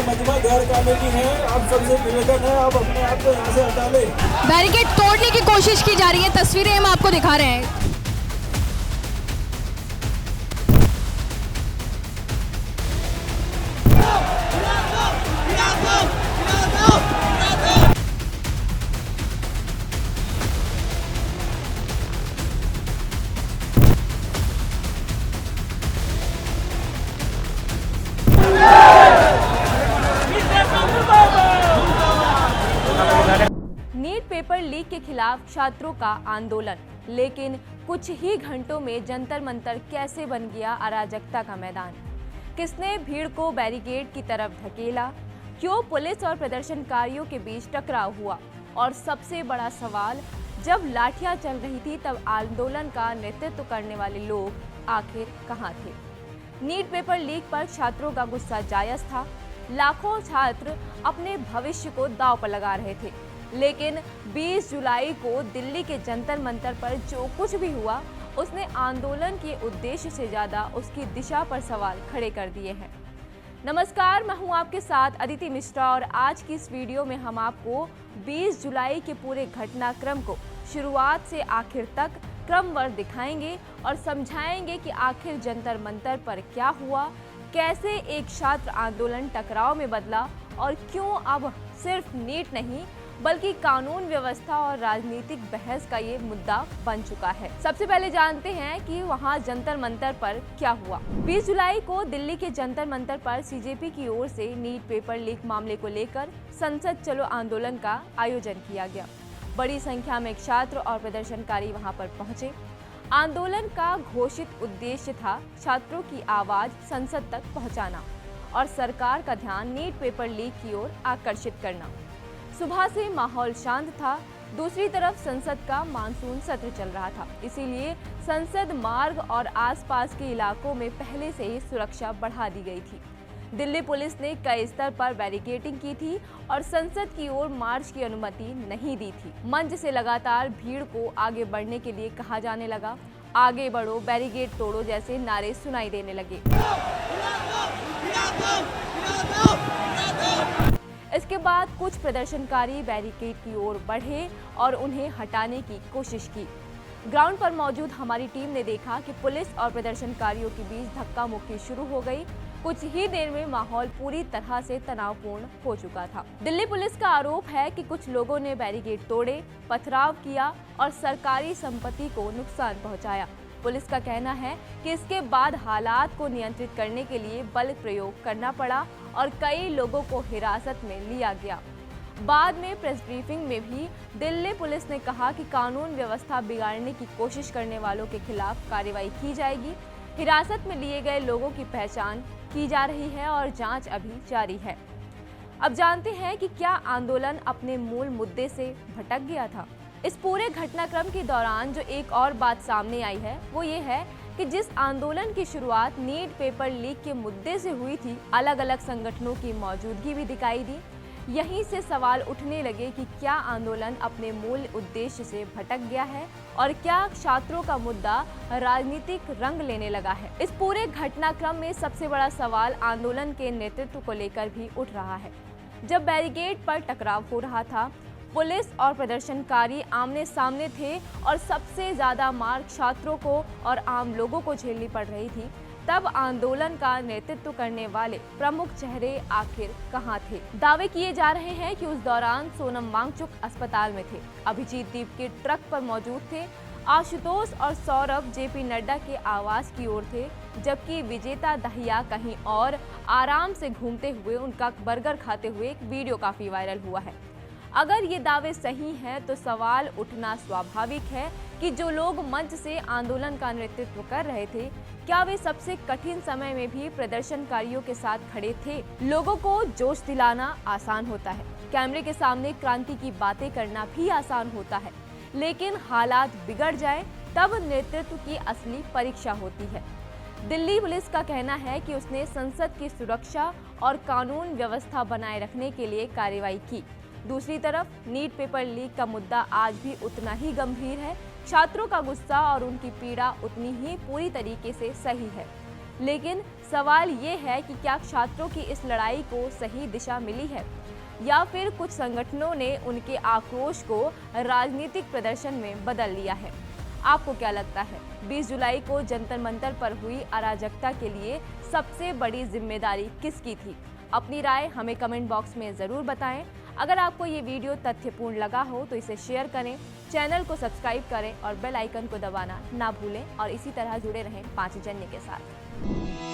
मजमा गैर कानूनी है। आप सबसे निवेदन है, आप अपने आप को यहाँ से हटा लें। बैरिकेड तोड़ने की कोशिश की जा रही है, तस्वीरें हम आपको दिखा रहे हैं। नीट पेपर लीक के खिलाफ छात्रों का आंदोलन, लेकिन कुछ ही घंटों में जंतर मंतर कैसे बन गया अराजकता का मैदान। किसने भीड़ को बैरिकेड की तरफ धकेला, क्यों पुलिस और प्रदर्शनकारियों के बीच टकराव हुआ, और सबसे बड़ा सवाल, जब लाठियां चल रही थी तब आंदोलन का नेतृत्व करने वाले लोग आखिर कहां थे। नीट पेपर लीक पर छात्रों का गुस्सा जायज था। लाखों छात्र अपने भविष्य को दांव पर लगा रहे थे, लेकिन 20 जुलाई को दिल्ली के जंतर मंतर पर जो कुछ भी हुआ, उसने आंदोलन के उद्देश्य से ज्यादा उसकी दिशा पर सवाल खड़े कर दिए हैं। नमस्कार, मैं हूं आपके साथ अदिति मिश्रा और आज की इस वीडियो में हम आपको 20 जुलाई के पूरे घटनाक्रम को शुरुआत से आखिर तक क्रमवार दिखाएंगे और समझाएंगे कि आखिर जंतर मंतर पर क्या हुआ, कैसे एक छात्र आंदोलन टकराव में बदला और क्यों अब सिर्फ नीट नहीं बल्कि कानून व्यवस्था और राजनीतिक बहस का ये मुद्दा बन चुका है। सबसे पहले जानते हैं कि वहाँ जंतर मंतर पर क्या हुआ। 20 जुलाई को दिल्ली के जंतर मंतर पर सीजेपी की ओर से नीट पेपर लीक मामले को लेकर संसद चलो आंदोलन का आयोजन किया गया। बड़ी संख्या में छात्र और प्रदर्शनकारी वहाँ पर पहुंचे। आंदोलन का घोषित उद्देश्य था छात्रों की आवाज संसद तक पहुंचाना और सरकार का ध्यान नीट पेपर लीक की ओर आकर्षित करना। सुबह से माहौल शांत था। दूसरी तरफ संसद का मानसून सत्र चल रहा था, इसीलिए संसद मार्ग और आसपास के इलाकों में पहले से ही सुरक्षा बढ़ा दी गई थी। दिल्ली पुलिस ने कई स्तर पर बैरिकेडिंग की थी और संसद की ओर मार्च की अनुमति नहीं दी थी। मंच से लगातार भीड़ को आगे बढ़ने के लिए कहा जाने लगा। आगे बढ़ो, बैरिकेड तोड़ो जैसे नारे सुनाई देने लगे। इसके बाद कुछ प्रदर्शनकारी बैरिकेड की ओर बढ़े और उन्हें हटाने की कोशिश की। ग्राउंड पर मौजूद हमारी टीम ने देखा कि पुलिस और प्रदर्शनकारियों के बीच धक्का मुक्की शुरू हो गई। कुछ ही देर में माहौल पूरी तरह से तनावपूर्ण हो चुका था। दिल्ली पुलिस का आरोप है कि कुछ लोगों ने बैरिकेड तोड़े, पथराव किया और सरकारी संपत्ति को नुकसान पहुंचाया। पुलिस का कहना है कि इसके बाद हालात को नियंत्रित करने के लिए बल प्रयोग करना पड़ा और कई लोगों को हिरासत में लिया गया। बाद में प्रेस ब्रीफिंग में भी दिल्ली पुलिस ने कहा कि कानून व्यवस्था बिगाड़ने की कोशिश करने वालों के खिलाफ कार्रवाई की जाएगी। हिरासत में लिए गए लोगों की पहचान की जा रही है और जांच अभी जारी है। अब जानते हैं कि क्या आंदोलन अपने मूल मुद्दे से भटक गया था। इस पूरे घटनाक्रम के दौरान जो एक और बात सामने आई है वो ये है कि जिस आंदोलन की शुरुआत नीट पेपर लीक के मुद्दे से हुई थी, अलग अलग संगठनों की मौजूदगी भी दिखाई दी। यहीं से सवाल उठने लगे कि क्या आंदोलन अपने मूल उद्देश्य से भटक गया है और क्या छात्रों का मुद्दा राजनीतिक रंग लेने लगा है। इस पूरे घटनाक्रम में सबसे बड़ा सवाल आंदोलन के नेतृत्व को लेकर भी उठ रहा है। जब बैरिकेड पर टकराव हो रहा था, पुलिस और प्रदर्शनकारी आमने सामने थे और सबसे ज्यादा मार छात्रों को और आम लोगों को झेलनी पड़ रही थी, तब आंदोलन का नेतृत्व करने वाले प्रमुख चेहरे आखिर कहां थे। दावे किए जा रहे हैं कि उस दौरान सोनम वांगचुक अस्पताल में थे, अभिजीत दीप के ट्रक पर मौजूद थे, आशुतोष और सौरभ जेपी नड्डा के आवास की ओर थे, जबकि विजेता दहिया कहीं और आराम से घूमते हुए उनका बर्गर खाते हुए एक वीडियो काफी वायरल हुआ है। अगर ये दावे सही हैं तो सवाल उठना स्वाभाविक है कि जो लोग मंच से आंदोलन का नेतृत्व कर रहे थे, क्या वे सबसे कठिन समय में भी प्रदर्शनकारियों के साथ खड़े थे। लोगों को जोश दिलाना आसान होता है, कैमरे के सामने क्रांति की बातें करना भी आसान होता है, लेकिन हालात बिगड़ जाए तब नेतृत्व की असली परीक्षा होती है। दिल्ली पुलिस का कहना है कि उसने संसद की सुरक्षा और कानून व्यवस्था बनाए रखने के लिए कार्रवाई की। दूसरी तरफ नीट पेपर लीक का मुद्दा आज भी उतना ही गंभीर है। छात्रों का गुस्सा और उनकी पीड़ा उतनी ही पूरी तरीके से सही है। लेकिन सवाल ये है कि क्या छात्रों की इस लड़ाई को सही दिशा मिली है या फिर कुछ संगठनों ने उनके आक्रोश को राजनीतिक प्रदर्शन में बदल लिया है। आपको क्या लगता है 20 जुलाई को जंतर मंतर पर हुई अराजकता के लिए सबसे बड़ी जिम्मेदारी किसकी थी? अपनी राय हमें कमेंट बॉक्स में ज़रूर बताएं। अगर आपको ये वीडियो तथ्यपूर्ण लगा हो तो इसे शेयर करें, चैनल को सब्सक्राइब करें और बेल आइकन को दबाना ना भूलें और इसी तरह जुड़े रहें 5 जन्य के साथ।